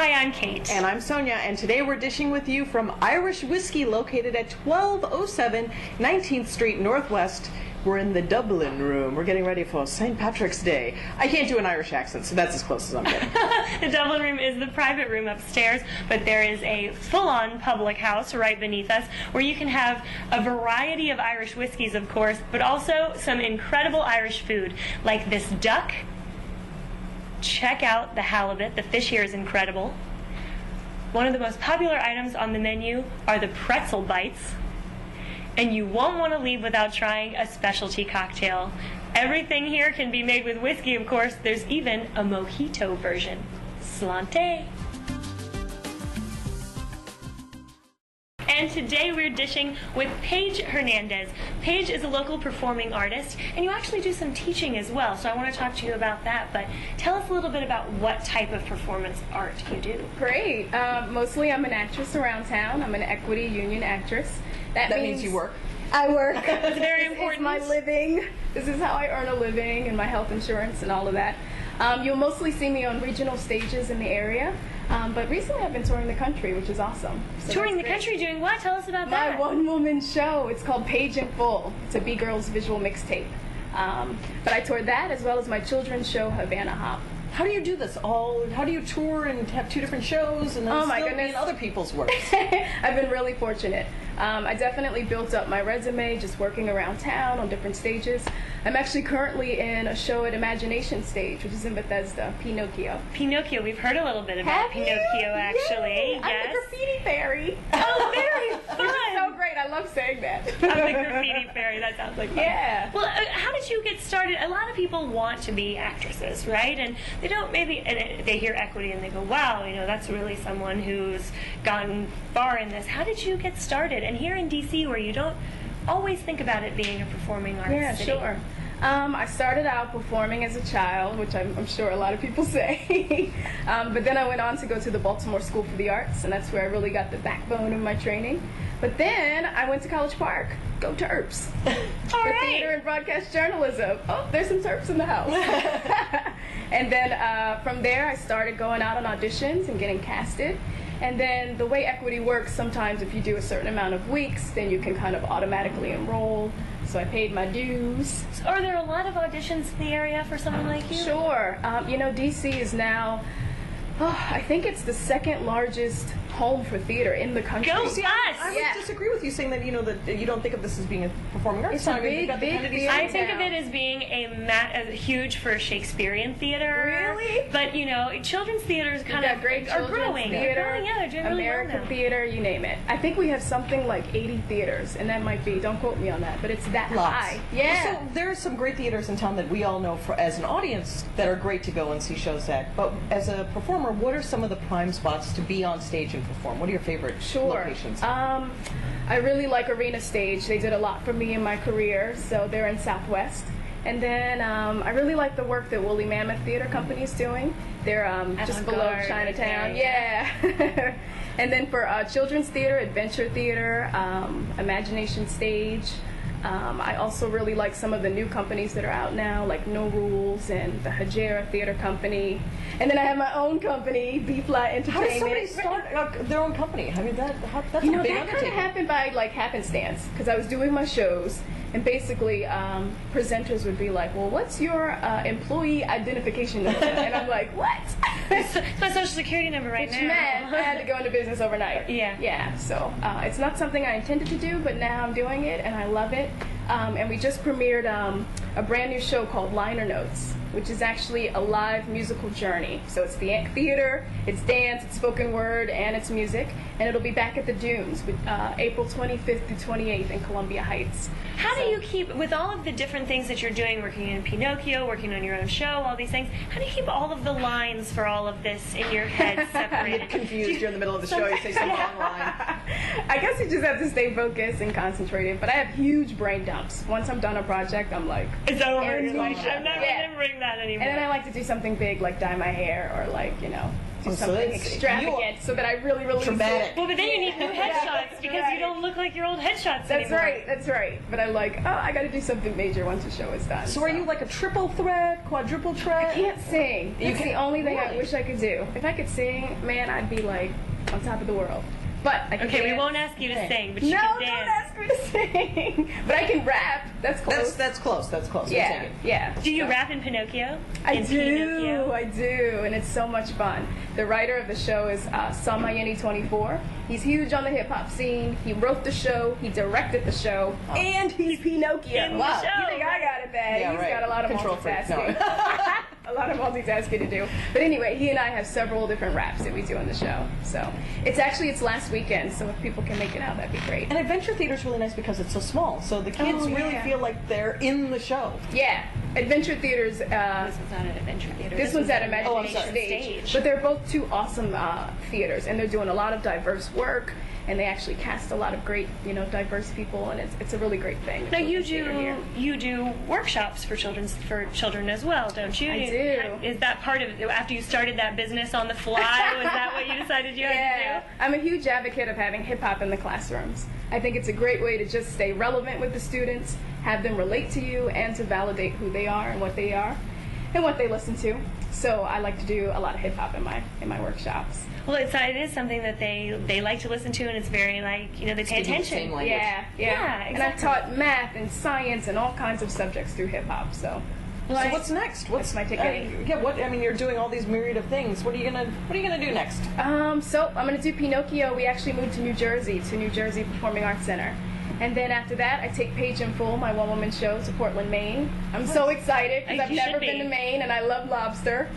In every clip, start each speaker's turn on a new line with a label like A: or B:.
A: Hi, I'm Kate.
B: And I'm Sonya, and today we're dishing with you from Irish Whiskey, located at 1207 19th Street Northwest. We're in the Dublin room. We're getting ready for St. Patrick's Day. I can't do an Irish accent, so that's as close as I'm getting.
A: The Dublin room is the private room upstairs, but there is a full-on public house right beneath us where you can have a variety of Irish whiskeys, of course, but also some incredible Irish food, like this duck. Check out the halibut. The fish here is incredible. One of the most popular items on the menu are the pretzel bites. And you won't want to leave without trying a specialty cocktail. Everything here can be made with whiskey, of course. There's even a mojito version. Slante. And today we're dishing with Paige Hernandez. Paige is a local performing artist, and you actually do some teaching as well, so I want to talk to you about that. But tell us a little bit about what type of performance art you do.
C: Great. Mostly I'm an actress around town. I'm an equity union actress.
B: That means you work.
C: I work.
A: It's very important.
C: It's my living. This is how I earn a living, and my health insurance and all of that. You'll mostly see me on regional stages in the area. But recently I've been touring the country, which is awesome. So
A: touring the country, doing what? Tell us about that.
C: My one-woman show. It's called Paige in Full. It's a B-Girls visual mixtape. But I toured that as well as my children's show, Havana Hop.
B: How do you do this all? How do you tour and have two different shows and then still be in other people's work?
C: I've been really fortunate. I definitely built up my resume just working around town on different stages. I'm actually currently in a show at Imagination Stage, which is in Bethesda, Pinocchio.
A: Pinocchio, we've heard a little bit about Pinocchio, actually.
C: Yay! I'm the graffiti fairy.
A: Oh, very fun!
C: Which is so great. I love saying that.
A: I'm the graffiti fairy. That sounds like fun.
C: Yeah.
A: Well, how did you get started? A lot of people want to be actresses, right? And they don't and they hear equity and they go, wow, you know, that's really someone who's gone far in this. How did you get started? And here in D.C., where you don't always think about it being a performing arts city.
C: Sure. I started out performing as a child, which I'm sure a lot of people say. But then I went on to go to the Baltimore School for the Arts, and that's where I really got the backbone of my training. But then I went to College Park. Go Terps.
A: All right.
C: Theater and broadcast journalism. Oh, there's some Terps in the house. And then from there, I started going out on auditions and getting casted. And then the way equity works, sometimes if you do a certain amount of weeks, then you can kind of automatically enroll. So I paid my dues.
A: So are there a lot of auditions in the area for someone like you?
C: Sure. You know, DC is now, I think it's the second largest home for theater in the country.
A: Go us!
B: I would disagree with you saying that, you know, that you don't think of this as being a performing arts.
C: It's a big theater.
A: I think of it as being a huge for Shakespearean theater.
C: Really?
A: But, you know, children's theaters kind of are growing.
C: Theater,
A: Yeah, they're doing really well
C: American
A: now.
C: theater, you name it. I think we have something like 80 theaters, and that might be, don't quote me on that, but it's that high. Yeah.
B: So there are some great theaters in town that we all know as an audience that are great to go and see shows at. But as a performer, what are some of the prime spots to be on stage and perform? What are your favorite locations?
C: I really like Arena Stage. They did a lot for me in my career, so they're in Southwest. And then I really like the work that Woolly Mammoth Theater Company is doing. They're just below Chinatown. Yeah. And then for children's theater, Adventure Theater, Imagination Stage. I also really like some of the new companies that are out now, like No Rules and the Hajira Theater Company. And then I have my own company, B-Fly Entertainment.
B: How does somebody start their own company? I mean, that's a big undertaking.
C: That kind of happened by like happenstance, because I was doing my shows, and basically presenters would be like, well, what's your employee identification number? And I'm like, what?
A: It's my social security number right now.
C: Which meant I had to go into business overnight. Yeah. So it's not something I intended to do, but now I'm doing it, and I love it. And we just premiered a brand new show called Liner Notes, which is actually a live musical journey. So it's theater, it's dance, it's spoken word, and it's music. And it'll be back at the Dunes with, April 25th through 28th in Columbia Heights.
A: How do you keep, with all of the different things that you're doing, working in Pinocchio, working on your own show, all these things, how do you keep all of the lines for all of this in your head separated?
B: You get confused, you're in the middle of the show, you say some long line.
C: I guess you just have to stay focused and concentrated, but I have huge brain dumps. Once I'm done a project, I'm like,
A: it's over. You're like, I'm not remembering that anymore.
C: And then I like to do something big, like dye my hair, or like, you know, do
B: so
C: something
B: it's-
C: extravagant so that I really release
B: Dramatic.
C: it.
A: Well, but then you need new headshots because you don't look like your old headshots
C: That's
A: anymore.
C: right, that's right. But I'm like, oh, I got to do something major once the show is done.
B: So are you like a triple threat, quadruple threat?
C: I can't sing. It's the only thing I
B: Really?
C: wish I could do. If I could sing, man, I'd be like on top of the world. But I can
A: Okay, we
C: dance.
A: won't ask you to sing, but
C: No,
A: you can
C: don't
A: dance.
C: ask me to sing. But I can rap. That's close.
B: That's close. That's close. We'll
C: yeah,
B: take it.
C: yeah.
A: Do you
C: So-
A: rap in Pinocchio?
C: I
A: in
C: do,
A: Pinocchio?
C: I do, and it's so much fun. The writer of the show is Sonya 24. He's huge on the hip hop scene. He wrote the show, he directed the show, and he's Pinocchio.
A: In the
B: Wow.
A: show.
C: You think I got it bad?
B: Yeah,
C: He's
B: right.
C: got a lot of
B: Control freak.
C: multitasking. A lot of multitasking to do. But anyway, he and I have several different raps that we do on the show. So it's last weekend, so if people can make it out, that'd be great.
B: And Adventure Theater is really nice because it's so small, so the kids really
C: yeah.
B: feel like they're in the show.
C: Yeah, Adventure Theater's.
A: This one's not an adventure theater.
C: This one's at
B: I'm
C: Imagination
B: sorry.
C: Stage. But they're both two awesome theaters, and they're doing a lot of diverse work, and they actually cast a lot of great, diverse people, and it's a really great thing.
A: Now you
C: Children's theater here.
A: do workshops for children as well, don't you?
C: I do.
A: Is that part of it? After you started that business on the fly, was that what you decided you had
C: Yeah,
A: to do?
C: I'm a huge advocate of having hip hop in the classrooms. I think it's a great way to just stay relevant with the students, have them relate to you, and to validate who they are and what they are, and what they listen to. So I like to do a lot of hip hop in my workshops.
A: Well, it is something that they like to listen to, and it's very they pay
B: Speaking the
A: attention.
B: same language.
C: Yeah,
A: Yeah,
C: And I've taught math and science and all kinds of subjects through hip hop. So.
B: So what's next? What's
C: my ticket.
B: You're doing all these myriad of things. What are you gonna do next?
C: So I'm gonna do Pinocchio. We actually moved to New Jersey Performing Arts Center. And then after that, I take Paige in Full, my one-woman show, to Portland, Maine. I'm so excited because I've
A: You
C: never
A: should
C: been
A: be.
C: to Maine, and I love lobster.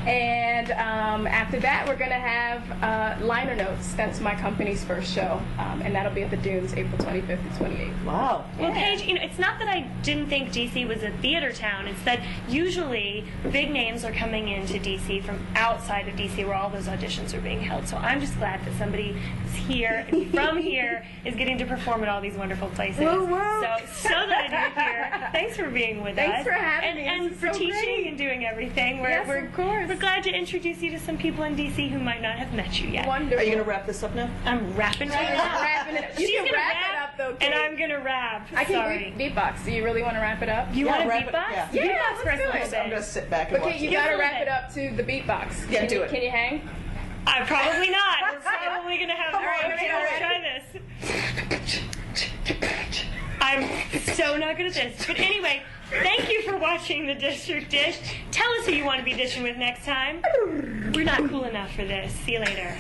C: And after that, we're going to have Liner Notes. That's my company's first show. And that'll be at the Dunes, April 25th to 28th.
B: Wow.
A: Well, Paige, it's not that I didn't think DC was a theater town. It's that usually big names are coming into DC from outside of DC where all those auditions are being held. So I'm just glad that somebody is here, from here, is getting to perform at all these wonderful places.
C: Woo, woo.
A: So glad you're here. Thanks for being with us.
C: Thanks for having me.
A: And
C: This is
A: for
C: so
A: teaching
C: great.
A: and doing everything.
C: Yes, of course.
A: We're glad to introduce you to some people in DC who might not have met you yet.
C: Wonderful.
B: Are you gonna wrap this up now?
A: I'm rapping right
C: You're
A: now.
C: wrapping it up. You
A: She's
C: can
A: gonna
C: wrap it up, though, Kate.
A: and I'm gonna rap.
C: I can
A: Sorry.
C: beatbox. Do you really want to wrap it up?
A: You
B: Yeah,
A: want to
B: wrap it-
A: beatbox?
B: yeah.
C: Yeah,
A: Beatbox for us
C: let's do
A: a
C: it.
A: little
B: I'm gonna
A: bit.
B: sit back and
C: Okay,
B: watch
C: you
B: it.
A: Give
C: got to
A: us a
C: wrap
A: little
C: it up to the beatbox.
B: Yeah,
C: Can
B: do
C: you,
B: it.
C: Can you hang?
A: I'm probably not. We're probably gonna have.
C: Come on,
A: okay,
C: all
A: let's
C: right.
A: try this. I'm so not good at this. But anyway, thank you for watching the District Dish. Tell us who you want to be dishing with next time. We're not cool enough for this. See you later.